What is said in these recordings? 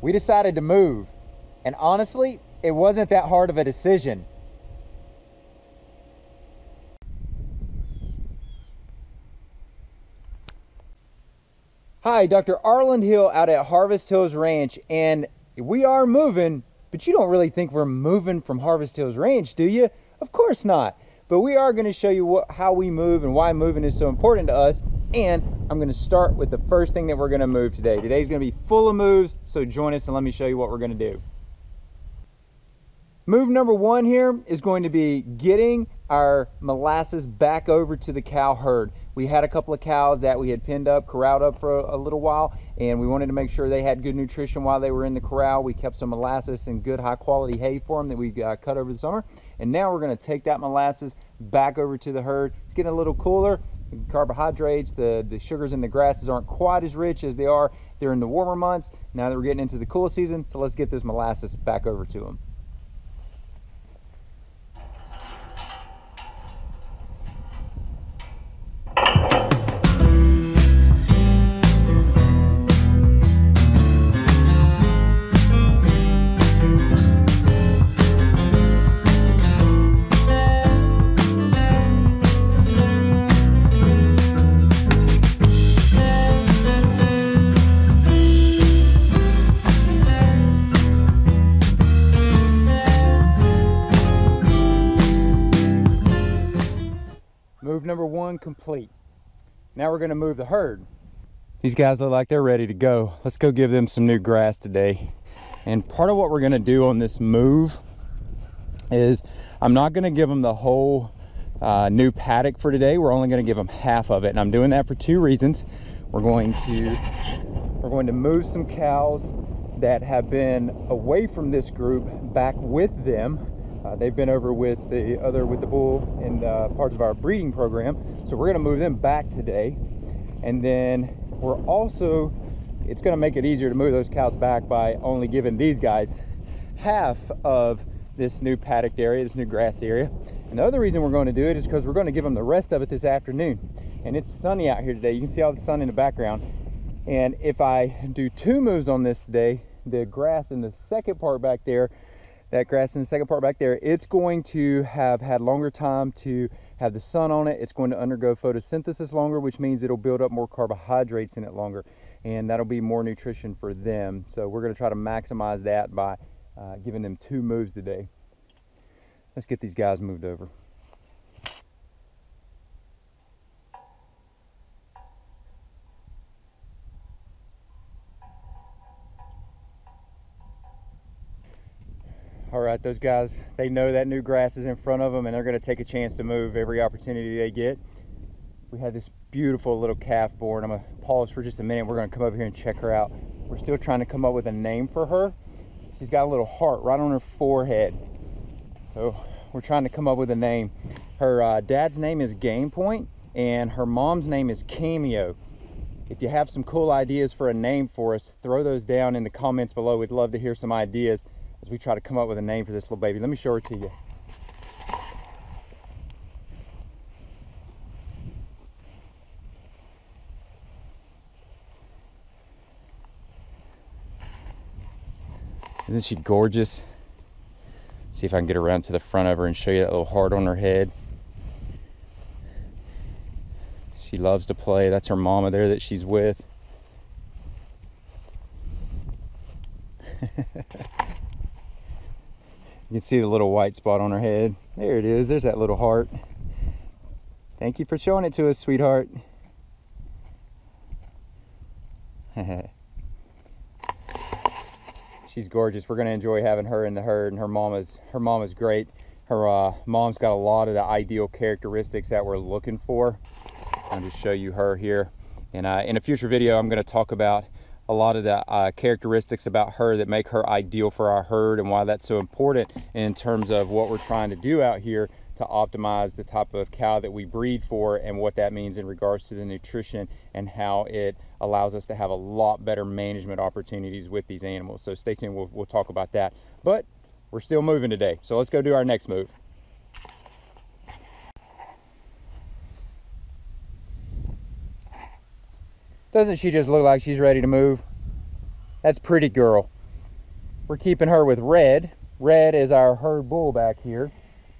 we decided to move. And honestly, it wasn't that hard of a decision. Hi, Dr. Arland Hill out at Harvest Hills Ranch, and we are moving, but you don't really think we're moving from Harvest Hills Ranch, do you? Of course not. But we are going to show you how we move and why moving is so important to us. And I'm going to start with the first thing that we're going to move today. Today's going to be full of moves, so join us and let me show you what we're going to do. Move number one here is going to be getting our molasses back over to the cow herd. We had a couple of cows that we had pinned up, corralled up for a little while, and we wanted to make sure they had good nutrition while they were in the corral. We kept some molasses and good high quality hay for them that we cut over the summer. And now we're going to take that molasses back over to the herd. It's getting a little cooler. The carbohydrates, the sugars in the grasses aren't quite as rich as they are during the warmer months. Now that we're getting into the cool season, so let's get this molasses back over to them. Move number one complete. Now we're going to move the herd. These guys look like they're ready to go. Let's go give them some new grass today. And part of what we're going to do on this move is I'm not going to give them the whole new paddock for today. We're only going to give them half of it, and I'm doing that for two reasons. We're going to move some cows that have been away from this group back with them. They've been over with the bull in parts of our breeding program, so we're going to move them back today. And then we're also, it's going to make it easier to move those cows back by only giving these guys half of this new paddocked area, this new grass area. And the other reason we're going to do it is because we're going to give them the rest of it this afternoon. And it's sunny out here today. You can see all the sun in the background. And if I do two moves on this today, the grass in the second part back there, it's going to have had longer time to have the sun on it. It's going to undergo photosynthesis longer, which means it'll build up more carbohydrates in it longer, and that'll be more nutrition for them. So we're going to try to maximize that by giving them two moves today. Let's get these guys moved over. All right, those guys, they know that new grass is in front of them, and they're going to take a chance to move every opportunity they get. We had this beautiful little calf born. I'm going to pause for just a minute. We're going to come over here and check her out. We're still trying to come up with a name for her. She's got a little heart right on her forehead. So we're trying to come up with a name. Her dad's name is Game Point, and her mom's name is Cameo. If you have some cool ideas for a name for us, throw those down in the comments below. We'd love to hear some ideas as we try to come up with a name for this little baby. Let me show her to you. Isn't she gorgeous? See if I can get around to the front of her and show you that little heart on her head. She loves to play. That's her mama there that she's with. You can see the little white spot on her head. There it is. There's that little heart. Thank you for showing it to us, sweetheart. She's gorgeous. We're going to enjoy having her in the herd, and her mama's great. Her mom's got a lot of the ideal characteristics that we're looking for. I'll just show you her here. And in a future video, I'm going to talk about a lot of the characteristics about her that make her ideal for our herd, and why that's so important in terms of what we're trying to do out here to optimize the type of cow that we breed for, and what that means in regards to the nutrition, and how it allows us to have a lot better management opportunities with these animals. So stay tuned, we'll talk about that. But we're still moving today, so let's go do our next move. Doesn't she just look like she's ready to move? That's pretty girl. we're keeping her with Red. Red is our herd bull back here.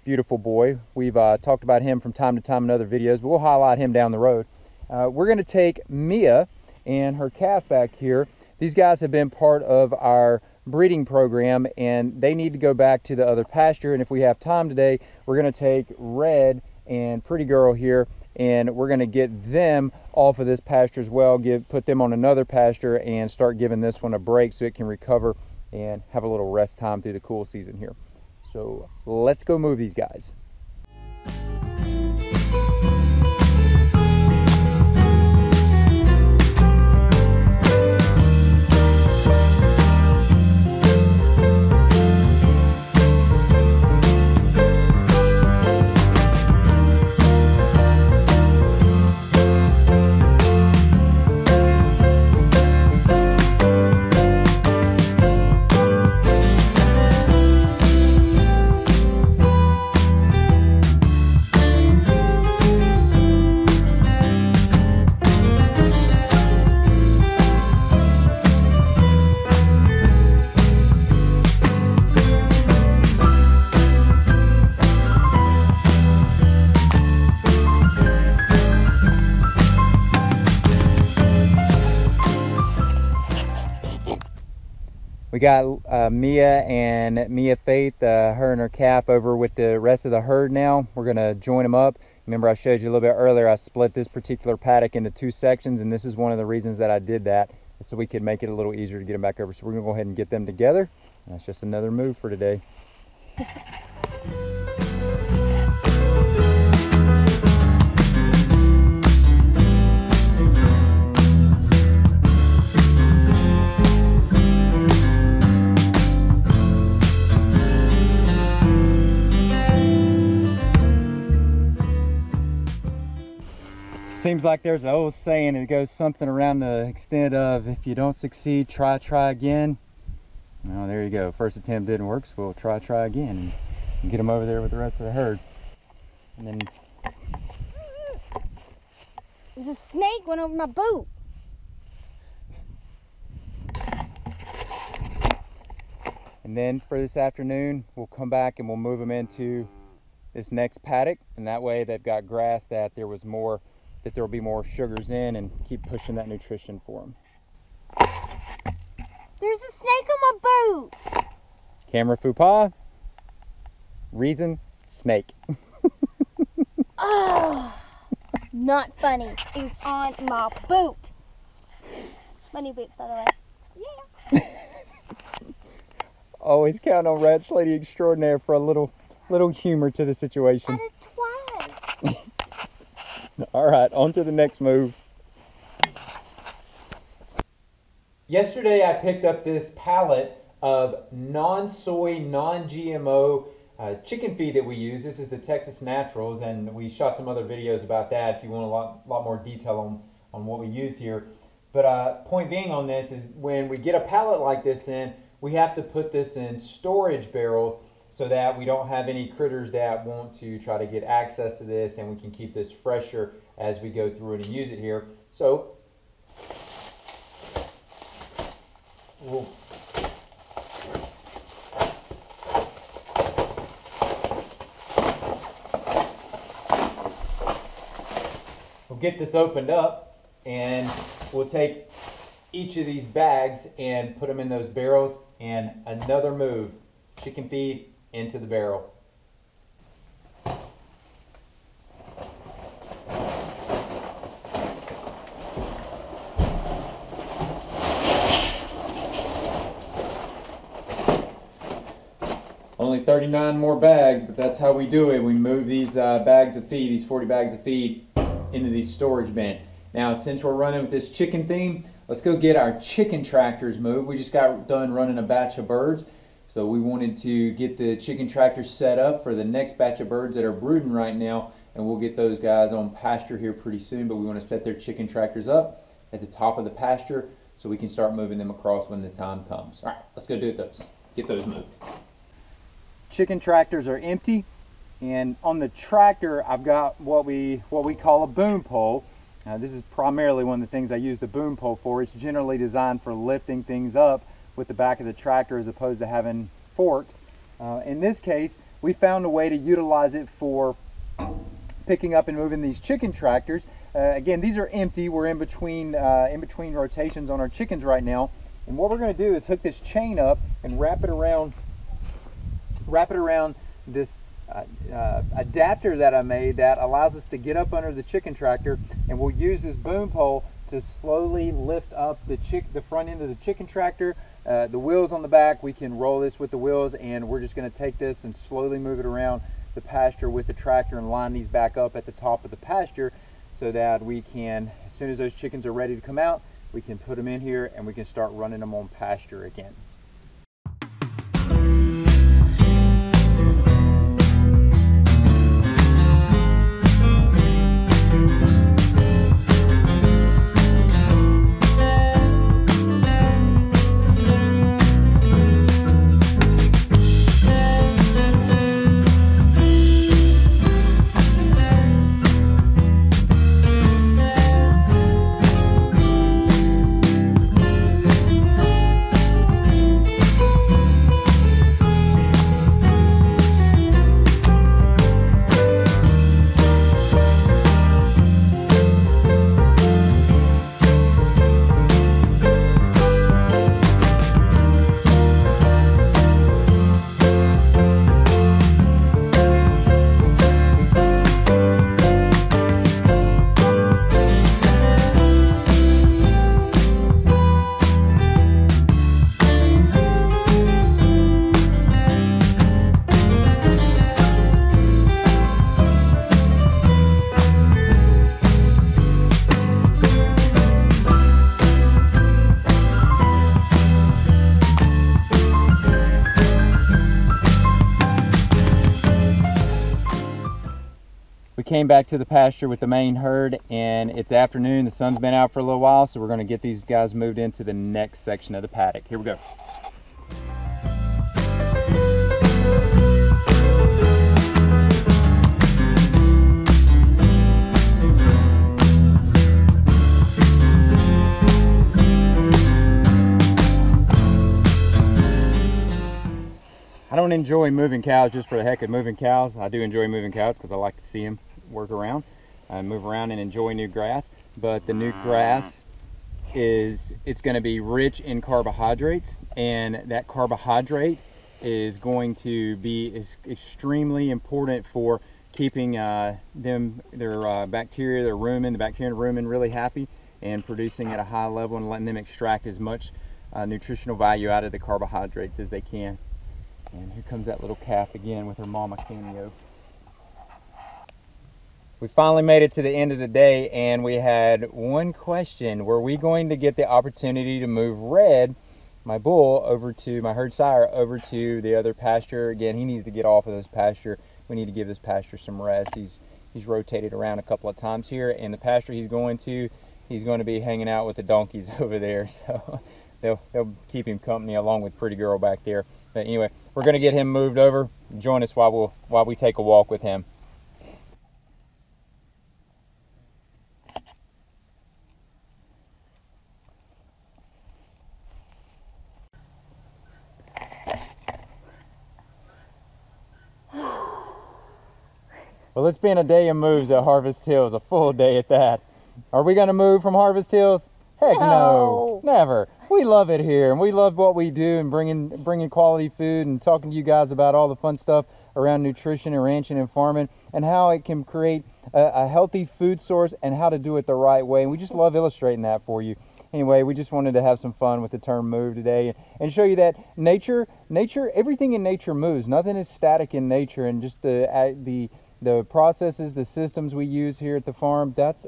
Beautiful boy. We've talked about him from time to time in other videos, but we'll highlight him down the road. We're going to take Mia and her calf back here. These guys have been part of our breeding program, and they need to go back to the other pasture. And if we have time today, we're going to take Red and Pretty Girl here, and we're going to get them off of this pasture as well, put them on another pasture and start giving this one a break so it can recover and have a little rest time through the cool season here. So let's go move these guys. We got Mia and Mia Faith, her and her calf, over with the rest of the herd now. We're going to join them up. Remember, I showed you a little bit earlier, I split this particular paddock into 2 sections, and this is one of the reasons that I did that, so we could make it a little easier to get them back over. So we're going to go ahead and get them together. And that's just another move for today. Seems like there's an old saying, it goes something around the extent of, if you don't succeed, try again. Well, there you go. First attempt didn't work, so we'll try again and get them over there with the rest of the herd. And then there's a snake went over my boot. And then for this afternoon, we'll come back and we'll move them into this next paddock, and that way they've got grass that there will be more sugars in, and keep pushing that nutrition for them. There's a snake on my boot. Camera faux pas. Reason, snake. Oh, not funny. It was on my boot. Funny boot, by the way. Yeah. Always count on Ranch Lady Extraordinaire for a little humor to the situation. That is twice. All right, on to the next move. Yesterday I picked up this pallet of non-soy, non-GMO chicken feed that we use. This is the Texas Naturals, and we shot some other videos about that if you want a lot more detail on what we use here. But point being on this is, when we get a pallet like this in, we have to put this in storage barrels so that we don't have any critters that want to try to get access to this, and we can keep this fresher as we go through it and use it here. So we'll get this opened up, and we'll take each of these bags and put them in those barrels, and another move, chicken feed into the barrel. Only 39 more bags, but that's how we do it. We move these bags of feed, these 40 bags of feed, into these storage bin. Now, since we're running with this chicken theme, let's go get our chicken tractors moved. We just got done running a batch of birds, so we wanted to get the chicken tractors set up for the next batch of birds that are brooding right now, and we'll get those guys on pasture here pretty soon. But we want to set their chicken tractors up at the top of the pasture so we can start moving them across when the time comes. All right, let's go do those. Get those moved. Chicken tractors are empty, and on the tractor I've got what we call a boom pole. This is primarily one of the things I use the boom pole for. It's generally designed for lifting things up with the back of the tractor as opposed to having forks. In this case, we found a way to utilize it for picking up and moving these chicken tractors. Again, these are empty. We're in between rotations on our chickens right now. And what we're going to do is hook this chain up and wrap it around this adapter that I made that allows us to get up under the chicken tractor, and we'll use this boom pole to slowly lift up the front end of the chicken tractor. The wheels on the back, we can roll this with the wheels, and we're just going to take this and slowly move it around the pasture with the tractor and line these back up at the top of the pasture so that we can, as soon as those chickens are ready to come out, we can put them in here and we can start running them on pasture again. Came back to the pasture with the main herd, and it's afternoon. The sun's been out for a little while, so we're going to get these guys moved into the next section of the paddock. Here we go. I don't enjoy moving cows just for the heck of moving cows. I do enjoy moving cows because I like to see them work around and move around and enjoy new grass. But the new grass it's going to be rich in carbohydrates, and that carbohydrate is going to be extremely important for keeping their bacteria, their rumen, the bacteria in the rumen really happy and producing at a high level and letting them extract as much nutritional value out of the carbohydrates as they can. And here comes that little calf again with her mama cameo. We finally made it to the end of the day, and we had one question. Were we going to get the opportunity to move Red, my bull, my herd sire, over to the other pasture? Again, he needs to get off of this pasture. We need to give this pasture some rest. He's rotated around a couple of times here, and the pasture he's going to be hanging out with the donkeys over there. So they'll keep him company along with Pretty Girl back there. But anyway, we're going to get him moved over. Join us while we take a walk with him. Well, it's been a day of moves at Harvest Hills, a full day at that. Are we going to move from Harvest Hills? Heck no, never. We love it here, and we love what we do and bringing quality food and talking to you guys about all the fun stuff around nutrition and ranching and farming and how it can create a healthy food source and how to do it the right way. And we just love illustrating that for you. Anyway, we just wanted to have some fun with the term move today and show you that nature, everything in nature moves. Nothing is static in nature, and just the processes, the systems we use here at the farm, that's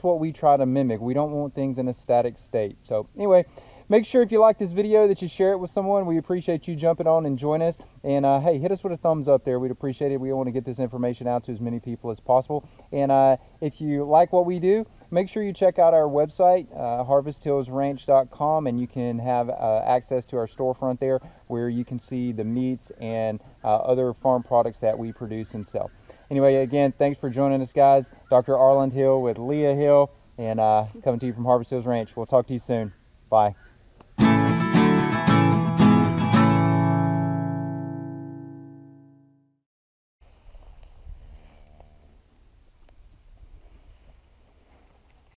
what we try to mimic. We don't want things in a static state. So anyway, make sure if you like this video that you share it with someone. We appreciate you jumping on and join us. And hey, hit us with a thumbs up there. We'd appreciate it. We want to get this information out to as many people as possible. And if you like what we do, make sure you check out our website, harvesthillsranch.com, and you can have access to our storefront there where you can see the meats and other farm products that we produce and sell. Anyway, again, thanks for joining us, guys. Dr. Arland Hill with Leah Hill, and coming to you from Harvest Hills Ranch. We'll talk to you soon. Bye.